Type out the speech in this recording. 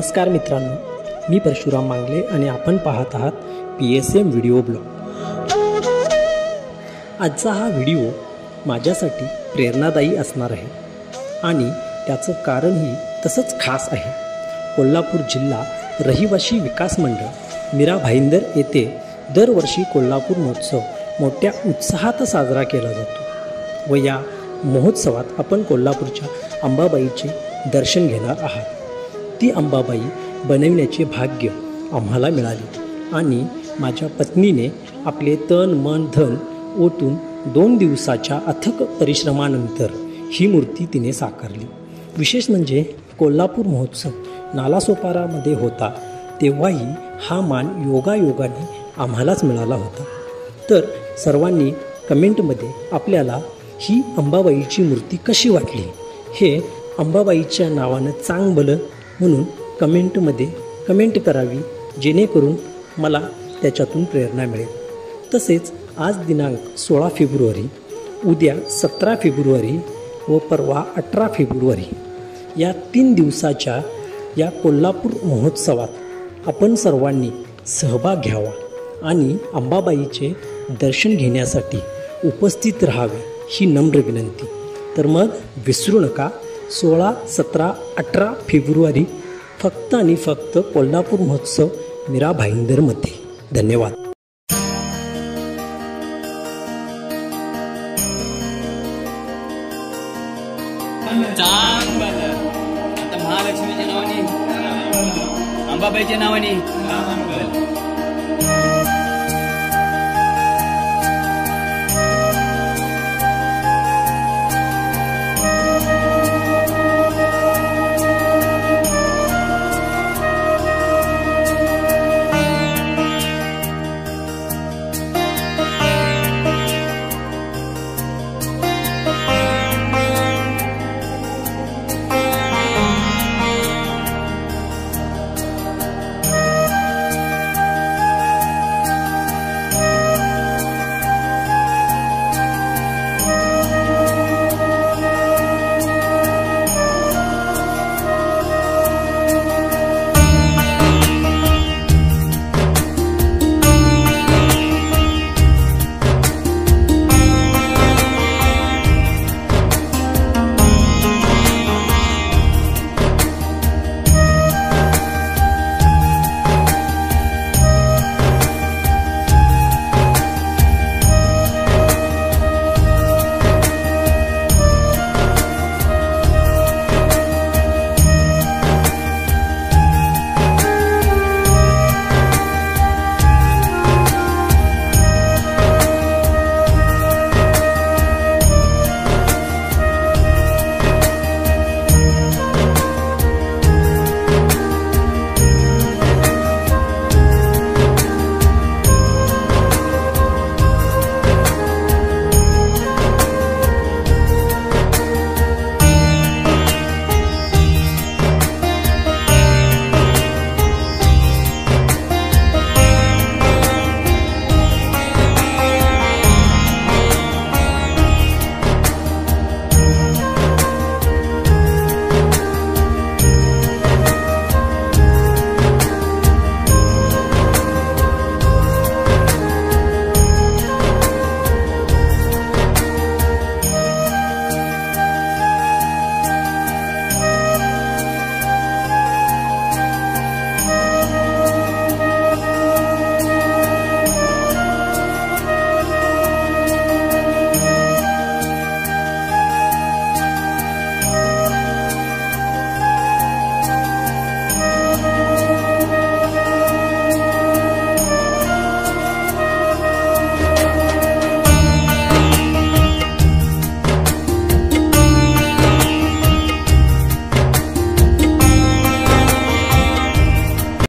नमस्कार मित्रांनो, मी परशुराम मांगले आणि आपण पाहत आहात PSM व्हिडिओ ब्लॉग। आजचा हा व्हिडिओ माझ्यासाठी प्रेरणादायी असणार आहे आणि त्याचं कारणही तसंच खास आहे। कोल्हापूर जिल्हा रहिवासी विकास मंडळ मीरा भाईंदर येथे दरवर्षी कोल्हापूर महोत्सव मोठ्या उत्साहात साजरा केला जातो व या महोत्सवात आपण कोल्हापूरच्या अंबाबाईचे दर्शन घेणार आहात। ती अंबाबाई बनविण्याचे भाग्य आम्हाला मिळाले आणि माझ्या पत्नीने आपले तन मन धन ओतून 2 दिवसाच्या अथक परिश्रमानंतर ही मूर्ती तिने साकारली। विशेष म्हणजे कोल्हापूर महोत्सव नालासोपारामध्ये होता तेव्हाही हा मान योगायोगाने आम्हालाच मिळाला होता। तर सर्वांनी कमेंटमध्ये आपल्याला ही अंबाबाईची मूर्ती कशी वाटली हे अंबाबाईच्या नावानं चांग भलं म्हणून कमेंटमध्ये कमेंट करावी, जेणेकरून मला त्याच्यातून प्रेरणा मिळेल। तसेच आज दिनांक 16 फेब्रुवारी, उद्या 17 फेब्रुवारी व परवा 18 फेब्रुवारी या 3 दिवसाच्या या कोल्हापूर महोत्सवात आपण सर्वांनी सहभाग घ्यावा आणि अंबाबाईचे दर्शन घेण्यासाठी उपस्थित राहावे ही नम्र विनंती। तर मग विसरू नका, 16, 17, 18 फेब्रुवारी फक्त आणि फक्त कोल्हापूर महोत्सव मीरा भाईंदरमध्ये। धन्यवाद। आता महालक्ष्मीच्या नावाने, अंबाबाईच्या नावाने